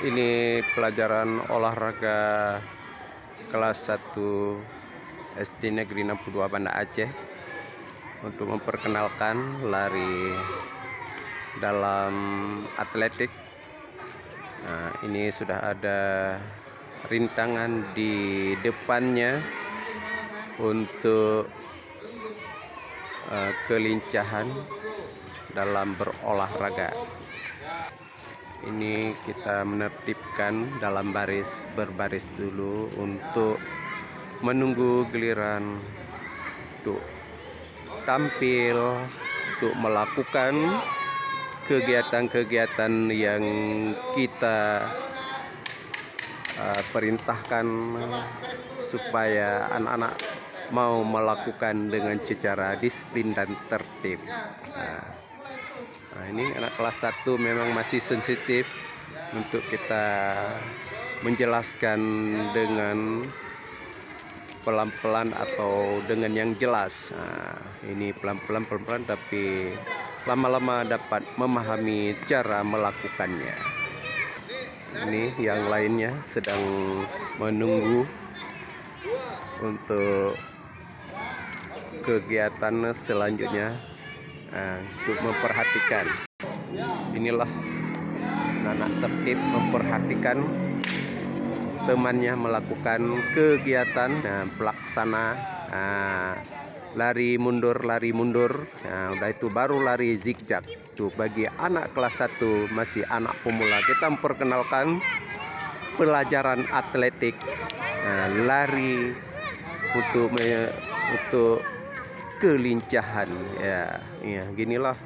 Ini pelajaran olahraga kelas 1 SD Negeri 62 Banda Aceh untuk memperkenalkan lari dalam atletik. Ini sudah ada rintangan di depannya untuk kelincahan dalam berolahraga. Ini kita menertibkan dalam berbaris dulu untuk menunggu giliran untuk tampil, untuk melakukan kegiatan-kegiatan yang kita perintahkan supaya anak-anak mau melakukan dengan secara disiplin dan tertib. Ini anak kelas 1 memang masih sensitif untuk kita menjelaskan dengan pelan-pelan atau dengan yang jelas. Ini pelan-pelan tapi lama-lama dapat memahami cara melakukannya. Ini yang lainnya sedang menunggu untuk kegiatan selanjutnya. Untuk memperhatikan, inilah anak tertib memperhatikan temannya melakukan kegiatan pelaksana lari mundur. Udah itu baru lari zigzag. Tuh bagi anak kelas 1 masih anak pemula, kita memperkenalkan pelajaran atletik, lari untuk kelincahan ya. Ginilah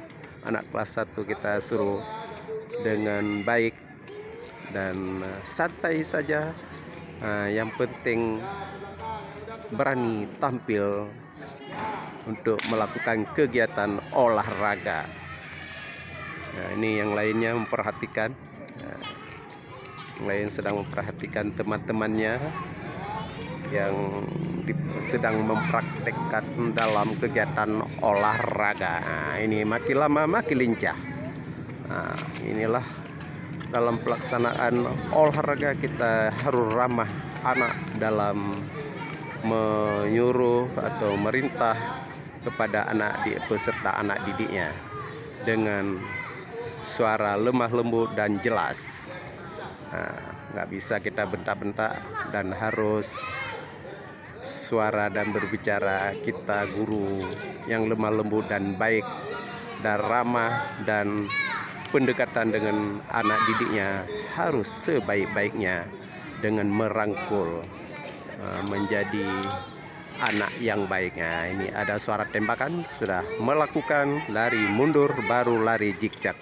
anak kelas 1 kita suruh dengan baik dan santai saja. Yang penting berani tampil untuk melakukan kegiatan olahraga. Ini yang lainnya memperhatikan, yang lain sedang memperhatikan teman-temannya yang sedang mempraktekkan dalam kegiatan olahraga. Ini makin lama makin lincah. Inilah dalam pelaksanaan olahraga kita harus ramah anak dalam menyuruh atau merintah kepada peserta anak didiknya dengan suara lemah lembut dan jelas. Nggak bisa kita bentak-bentak, dan harus suara dan berbicara kita guru yang lemah lembut dan baik dan ramah, dan pendekatan dengan anak didiknya harus sebaik-baiknya dengan merangkul menjadi anak yang baik. Ini ada suara tembakan, sudah melakukan lari mundur baru lari zigzag.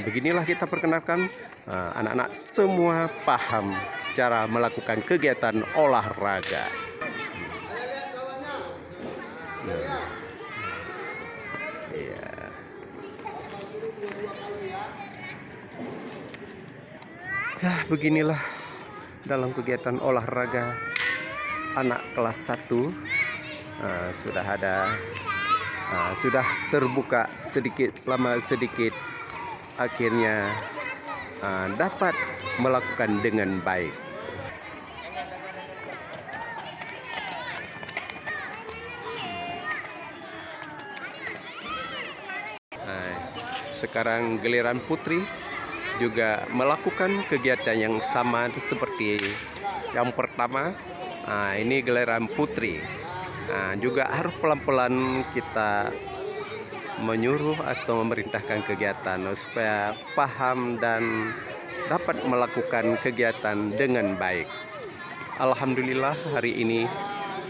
Beginilah kita perkenalkan, anak-anak semua paham cara melakukan kegiatan olahraga. Beginilah dalam kegiatan olahraga anak kelas 1. Sudah terbuka sedikit lama sedikit, akhirnya dapat melakukan dengan baik. Sekarang giliran putri juga melakukan kegiatan yang sama seperti yang pertama. Ini giliran putri. Juga harus pelan-pelan kita menyuruh atau memerintahkan kegiatan supaya paham dan dapat melakukan kegiatan dengan baik. Alhamdulillah hari ini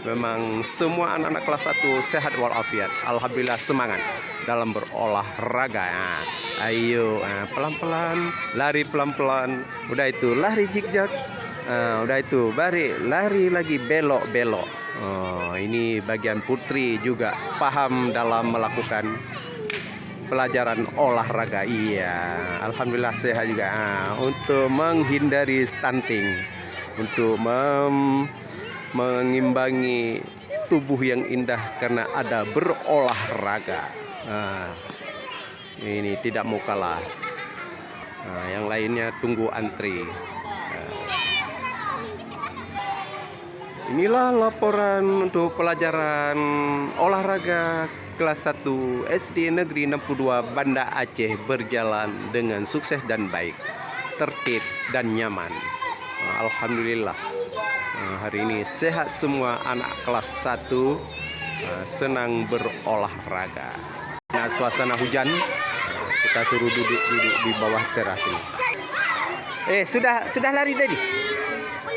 memang semua anak-anak kelas 1 sehat walafiat. Alhamdulillah semangat dalam berolahraga. Ayo pelan-pelan, lari pelan-pelan. Udah itu lari zigzag. Udah itu lari lagi belok-belok. Ini bagian putri juga paham dalam melakukan pelajaran olahraga. Iya, alhamdulillah sehat juga. Untuk menghindari stunting, untuk mengimbangi tubuh yang indah karena ada berolahraga. Ini tidak mau kalah. Yang lainnya tunggu antri. Inilah laporan untuk pelajaran olahraga kelas 1 SD Negeri 62 Banda Aceh berjalan dengan sukses dan baik, tertib dan nyaman. Alhamdulillah, hari ini sehat semua anak kelas 1, senang berolahraga. Nah, suasana hujan, kita suruh duduk di bawah teras ini. Sudah lari tadi?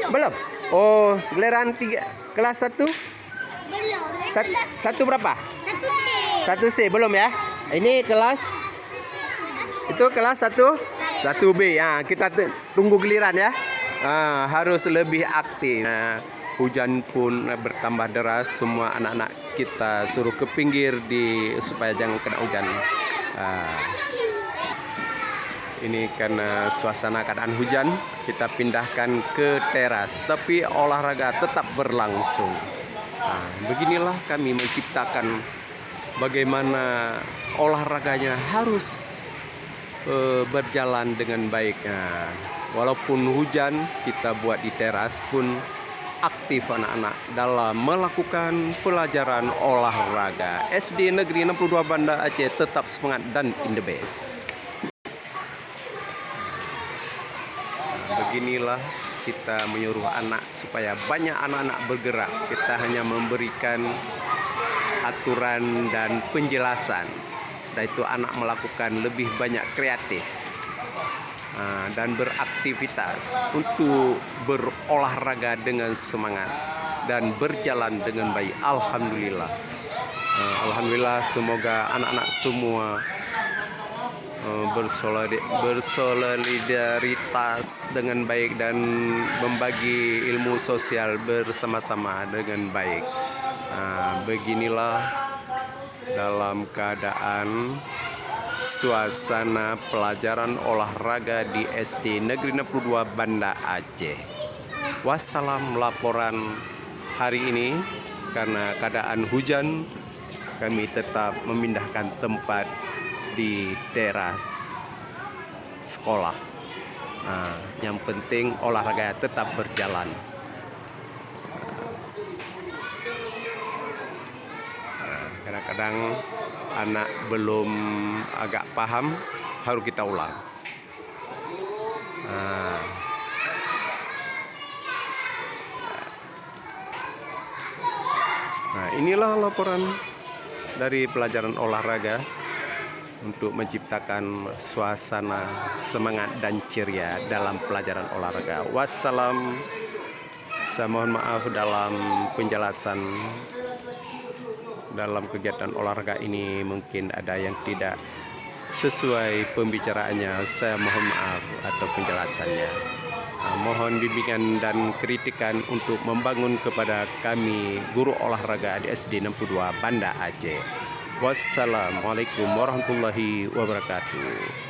Belum? Oh, giliran 3 kelas 1? Belum. Satu berapa? 1C. 1C belum ya? Ini kelas itu kelas 1B. Ya, kita tunggu giliran ya. Harus lebih aktif. Hujan pun bertambah deras. Semua anak-anak kita suruh ke pinggir supaya jangan kena hujan. Ini karena suasana keadaan hujan, kita pindahkan ke teras, tapi olahraga tetap berlangsung. Beginilah kami menciptakan bagaimana olahraganya harus berjalan dengan baik. Walaupun hujan, kita buat di teras pun aktif anak-anak dalam melakukan pelajaran olahraga. SD Negeri 62 Banda Aceh tetap semangat dan in the best. Beginilah kita menyuruh anak supaya banyak anak-anak bergerak. Kita hanya memberikan aturan dan penjelasan, dan itu anak melakukan lebih banyak kreatif dan beraktivitas untuk berolahraga dengan semangat dan berjalan dengan baik. Alhamdulillah. Alhamdulillah, semoga anak-anak semua bersolidaritas dengan baik dan membagi ilmu sosial bersama-sama dengan baik. Beginilah dalam keadaan suasana pelajaran olahraga di SD Negeri 62 Banda Aceh. Wassalam laporan hari ini. Karena keadaan hujan, kami tetap memindahkan tempat di teras sekolah. Yang penting olahraga tetap berjalan. Kadang-kadang anak belum agak paham, harus kita ulang. Inilah laporan dari pelajaran olahraga untuk menciptakan suasana semangat dan ceria dalam pelajaran olahraga. Wassalam. Saya mohon maaf dalam penjelasan dalam kegiatan olahraga ini, mungkin ada yang tidak sesuai pembicaraannya. Saya mohon maaf atau penjelasannya. Mohon bimbingan dan kritikan untuk membangun kepada kami guru olahraga di SD 62 Banda Aceh. Wassalamualaikum warahmatullahi wabarakatuh.